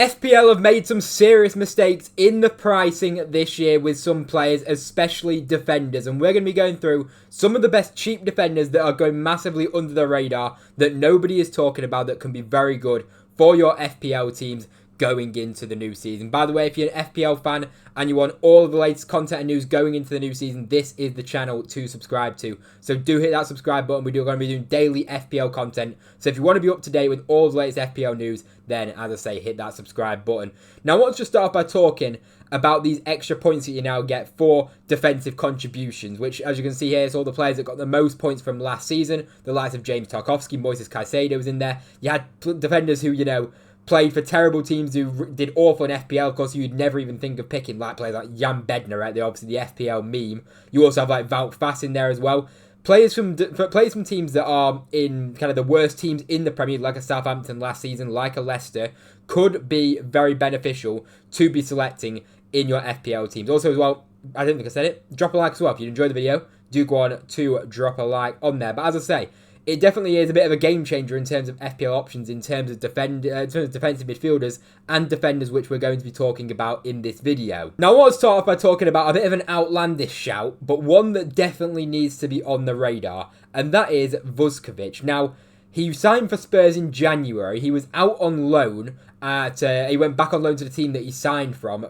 FPL have made some serious mistakes in the pricing this year with some players, especially defenders. And we're going to be going through some of the best cheap defenders that are going massively under the radar, that nobody is talking about, that can be very good for your FPL teams going into the new season. By the way, if you're an FPL fan and you want all of the latest content and news going into the new season, this is the channel to subscribe to. So do hit that subscribe button. We're going to be doing daily FPL content. So if you want to be up to date with all of the latest FPL news, then as I say, hit that subscribe button. Now, I want to just start off by talking about these extra points that you now get for defensive contributions, which, as you can see here, is all the players that got the most points from last season. The likes of James Tarkowski, Moises Caicedo was in there. You had defenders who, played for terrible teams who did awful in FPL, of course, you'd never even think of picking, like players like Jan Bednarek, they're obviously the FPL meme. You also have like Wout Fass in there as well. Players from teams that are in kind of the worst teams in the Premier League, like a Southampton last season, like a Leicester, could be very beneficial to be selecting in your FPL teams. Also as well, I don't think I said it, drop a like as well. If you enjoyed the video, do go on to drop a like on there. But as I say, it definitely is a bit of a game changer in terms of FPL options, in terms of defensive midfielders and defenders, which we're going to be talking about in this video. Now, I want to start off by talking about a bit of an outlandish shout, but one that definitely needs to be on the radar, and that is Vuskovic. Now, he signed for Spurs in January. He was out on loan he went back on loan to the team that he signed from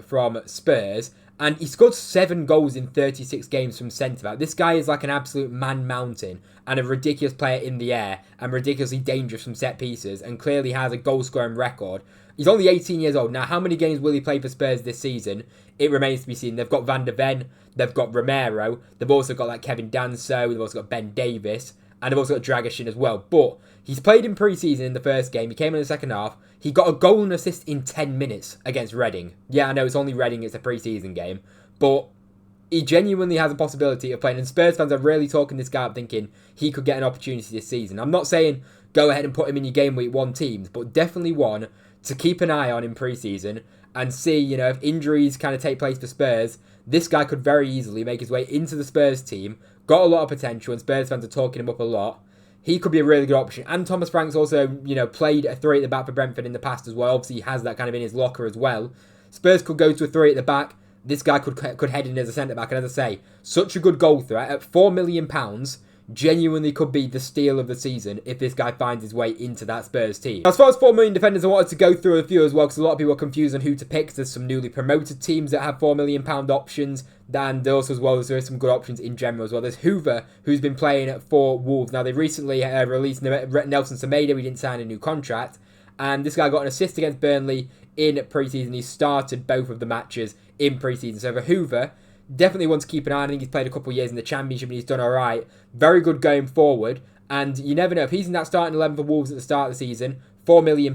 Spurs. And he scored 7 goals in 36 games from centre-back. This guy is like an absolute man-mountain and a ridiculous player in the air and ridiculously dangerous from set pieces, and clearly has a goal-scoring record. He's only 18 years old. Now, how many games will he play for Spurs this season? It remains to be seen. They've got Van der Ven, they've got Romero, they've also got like Kevin Danso, they've also got Ben Davis, and they've also got Dragishin as well. But he's played in pre-season in the first game. He came in the second half. He got a goal and assist in 10 minutes against Reading. Yeah, I know it's only Reading, it's a pre-season game. But he genuinely has a possibility of playing. And Spurs fans are really talking this guy up, thinking he could get an opportunity this season. I'm not saying go ahead and put him in your game week 1 teams, but definitely one to keep an eye on in pre-season and see, if injuries kind of take place for Spurs, this guy could very easily make his way into the Spurs team. Got a lot of potential, and Spurs fans are talking him up a lot. He could be a really good option. And Thomas Frank's also, played a 3 at the back for Brentford in the past as well. Obviously, he has that kind of in his locker as well. Spurs could go to a 3 at the back. This guy could head in as a centre-back. And as I say, such a good goal threat at £4 million, genuinely could be the steal of the season if this guy finds his way into that Spurs team. As far as 4 million defenders, I wanted to go through a few as well, because a lot of people are confused on who to pick. There's some newly promoted teams that have £4 million options, and also as well, there are some good options in general as well. There's Hoover, who's been playing for Wolves. Now, they recently released Nelson Semedo. He didn't sign a new contract, and this guy got an assist against Burnley in pre-season. He started both of the matches in pre-season. So for Hoover, definitely want to keep an eye on. I think he's played a couple of years in the Championship and he's done all right. Very good going forward. And you never know, if he's in that starting 11 for Wolves at the start of the season, £4 million,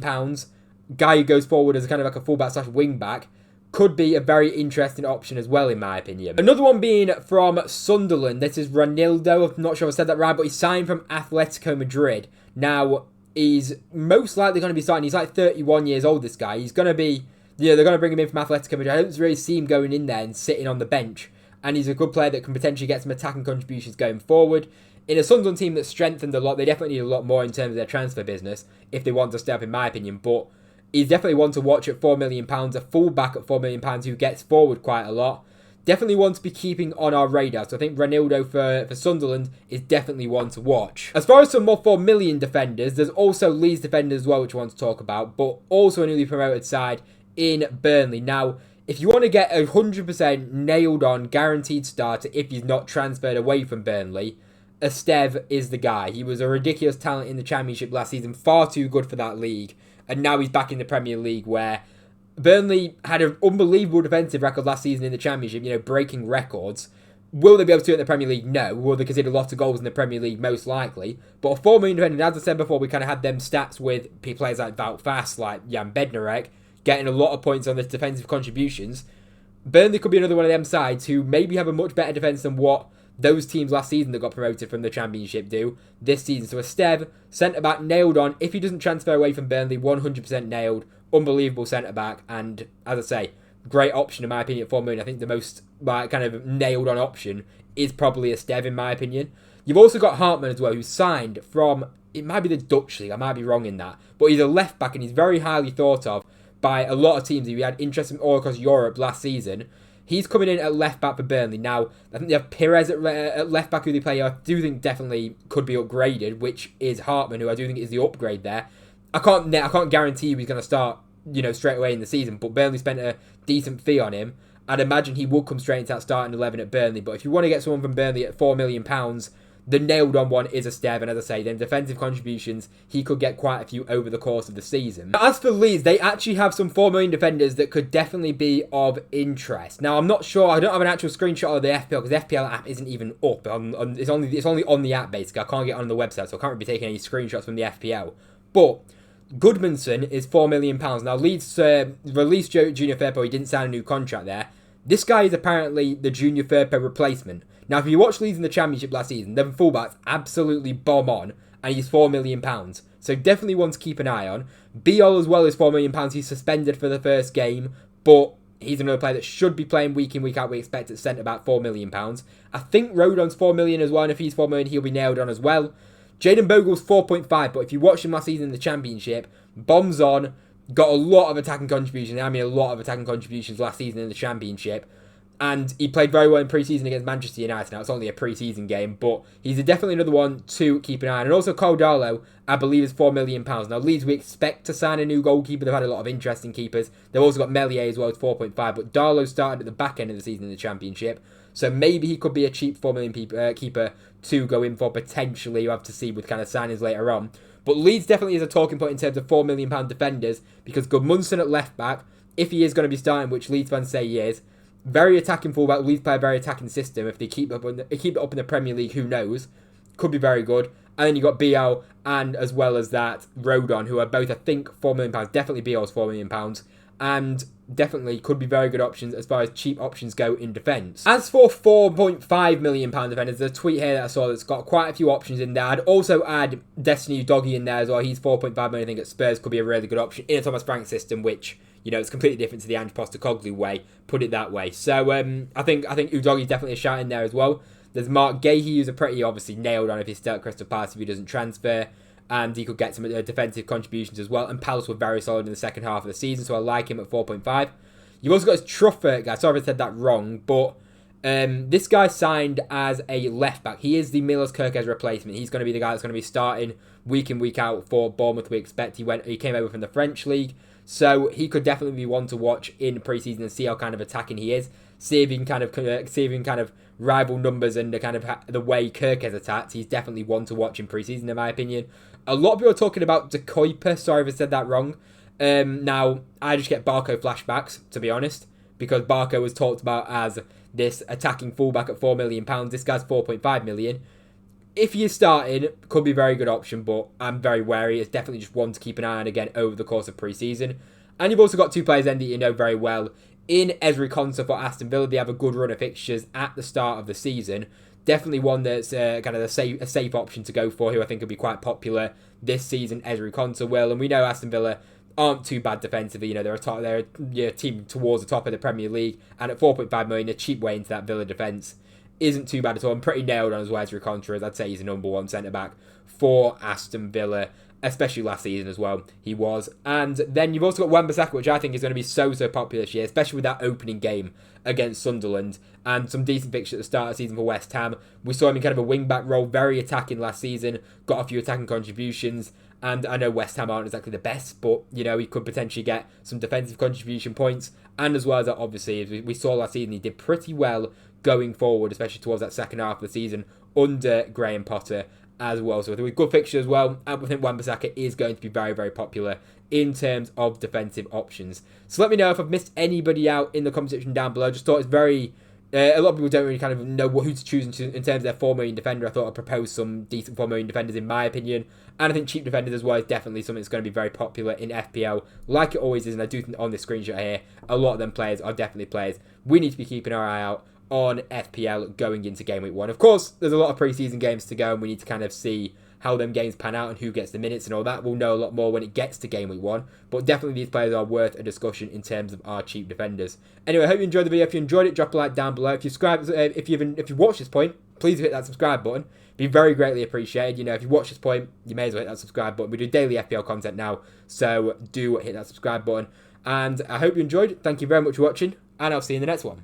guy who goes forward as kind of like a fullback / wing back, could be a very interesting option as well, in my opinion. Another one being from Sunderland. This is Ronaldo. I'm not sure if I said that right, but he signed from Atletico Madrid. Now, he's most likely going to be starting. He's like 31 years old, this guy. He's going to be... they're going to bring him in from Atletico Madrid. I don't really see him going in there and sitting on the bench. And he's a good player that can potentially get some attacking contributions going forward. In a Sunderland team that's strengthened a lot, they definitely need a lot more in terms of their transfer business if they want to step up, in my opinion. But he's definitely one to watch at £4 million, a full-back at £4 million who gets forward quite a lot. Definitely one to be keeping on our radar. So I think Ronaldo for Sunderland is definitely one to watch. As far as some more £4 million defenders, there's also Leeds defenders as well, which I want to talk about. But also a newly promoted side in Burnley. Now, if you want to get a 100% nailed on guaranteed starter if he's not transferred away from Burnley, Esteve is the guy. He was a ridiculous talent in the Championship last season, far too good for that league, and now he's back in the Premier League, where Burnley had an unbelievable defensive record last season in the Championship, breaking records. Will they be able to do it in the Premier League? No. Will they concede a lot of goals in the Premier League? Most likely. But a £4 million defender, as I said before, we kind of had them stats with players like Wout Fass, like Jan Bednarek, getting a lot of points on the defensive contributions. Burnley could be another one of them sides who maybe have a much better defence than what those teams last season that got promoted from the Championship do this season. So Esteve, centre-back, nailed on. If he doesn't transfer away from Burnley, 100% nailed. Unbelievable centre-back. And, as I say, great option in my opinion at £4 million. I think the most kind of nailed-on option is probably Esteve in my opinion. You've also got Hartman as well, who signed from, it might be the Dutch league, I might be wrong in that, but he's a left-back and he's very highly thought of by a lot of teams. He had interest all across Europe last season. He's coming in at left back for Burnley. Now, I think they have Perez at left back who they play. I do think definitely could be upgraded, which is Hartman, who I do think is the upgrade there. I can't guarantee he's going to start, straight away in the season, but Burnley spent a decent fee on him. I'd imagine he would come straight into that starting 11 at Burnley. But if you want to get someone from Burnley at £4 million, the nailed-on one is a Esteve, and as I say, then defensive contributions, he could get quite a few over the course of the season. Now, as for Leeds, they actually have some 4 million defenders that could definitely be of interest. Now, I'm not sure, I don't have an actual screenshot of the FPL, because the FPL app isn't even up. It's only on the app, basically. I can't get on the website, so I can't really be taking any screenshots from the FPL. But Goodmanson is £4 million. Now, Leeds released Junior Firpo, he didn't sign a new contract there. This guy is apparently the Junior Firpo replacement. Now, if you watch Leeds in the Championship last season, their fullbacks absolutely bomb on, and he's £4 million. So definitely one to keep an eye on. Biol as well is £4 million. He's suspended for the first game, but he's another player that should be playing week in, week out. We expect at centre about £4 million. I think Rodon's £4 million as well, and if he's £4 million, he'll be nailed on as well. Jaden Bogle's 4.5, but if you watch him last season in the Championship, bombs on, got a lot of attacking contributions. I mean, a lot of attacking contributions last season in the Championship. And he played very well in pre-season against Manchester United. Now, it's only a pre-season game, but he's definitely another one to keep an eye on. And also, Cole Darlow, I believe, is £4 million. Now, Leeds, we expect to sign a new goalkeeper. They've had a lot of interesting keepers. They've also got Melier as well, as 4.5. But Darlow started at the back end of the season in the Championship. So maybe he could be a cheap £4 million keeper to go in for, potentially. You have to see with kind of signings later on. But Leeds definitely is a talking point in terms of £4 million defenders, because Gudmundsson at left back, if he is going to be starting, which Leeds fans say he is, very attacking fullback. Leeds play a very attacking system. If they keep it up in the Premier League, who knows? Could be very good. And then you got Biel and as well as that Rodon, who are both, I think, £4 million. Definitely Biel's £4 million. And definitely could be very good options as far as cheap options go in defence. As for £4.5 million defenders, there's a tweet here that I saw that's got quite a few options in there. I'd also add Destiny Udogie in there as well. He's £4.5 million. I think at Spurs could be a really good option in a Thomas Frank system, which, it's completely different to the Ange Postecoglou way, put it that way. So I think Udogie's definitely a shout in there as well. There's Mark Gahey, who's a pretty obviously nailed on if he's still at Crystal Palace if he doesn't transfer. And he could get some defensive contributions as well. And Palace were very solid in the second half of the season, so I like him at 4.5. You've also got his Truffert guy. Sorry if I said that wrong, but this guy signed as a left back. He is the Milos Kerkez replacement. He's going to be the guy that's going to be starting week in, week out for Bournemouth, we expect. He came over from the French league, so he could definitely be one to watch in pre-season and see how kind of attacking he is. See if he can kind of rival numbers and the way Kerkez attacked. He's definitely one to watch in pre-season, in my opinion. A lot of people are talking about De Kuiper. Sorry if I said that wrong. Now, I just get Barco flashbacks, to be honest, because Barco was talked about as this attacking fullback at £4 million. This guy's 4.5 million. If you're starting, could be a very good option, but I'm very wary. It's definitely just one to keep an eye on again over the course of pre-season. And you've also got two players then that you know very well. In Ezri Konsa for Aston Villa, they have a good run of fixtures at the start of the season. Definitely one that's kind of a safe option to go for, who I think will be quite popular this season. Ezri Konsa will, and we know Aston Villa aren't too bad defensively. They're a team towards the top of the Premier League, and at 4.5 million, a cheap way into that Villa defence isn't too bad at all. I'm pretty nailed on as well. Ezri Konsa, as I'd say he's the number one centre back for Aston Villa, especially last season as well. He was. And then you've also got Wan-Bissaka, which I think is going to be so popular this year, especially with that opening game against Sunderland and some decent fixtures at the start of the season for West Ham. We saw him in kind of a wing-back role, very attacking last season, got a few attacking contributions, and I know West Ham aren't exactly the best, but, he could potentially get some defensive contribution points, and as well as that, obviously, as we saw last season, he did pretty well going forward, especially towards that second half of the season under Graham Potter as well. So with good fixture as well, I think Wan-Bissaka is going to be very, very popular in terms of defensive options. So let me know if I've missed anybody out in the comment section down below. Just thought it's very... a lot of people don't really kind of know who to choose in terms of their 4 million defender. I thought I'd propose some decent 4 million defenders in my opinion. And I think cheap defenders as well is definitely something that's going to be very popular in FPL, like it always is. And I do think on this screenshot here, a lot of them players are definitely players we need to be keeping our eye out on FPL going into game week 1. Of course, there's a lot of pre-season games to go, and we need to kind of see how them games pan out and who gets the minutes and all that. We'll know a lot more when it gets to game week 1, but definitely these players are worth a discussion in terms of our cheap defenders. Anyway, I hope you enjoyed the video. If you enjoyed it, drop a like down below. If you subscribe, if you've watched this point, please hit that subscribe button. Be very greatly appreciated. If you watch this point, you may as well hit that subscribe button. We do daily FPL content now, so do hit that subscribe button. And I hope you enjoyed. Thank you very much for watching, and I'll see you in the next one.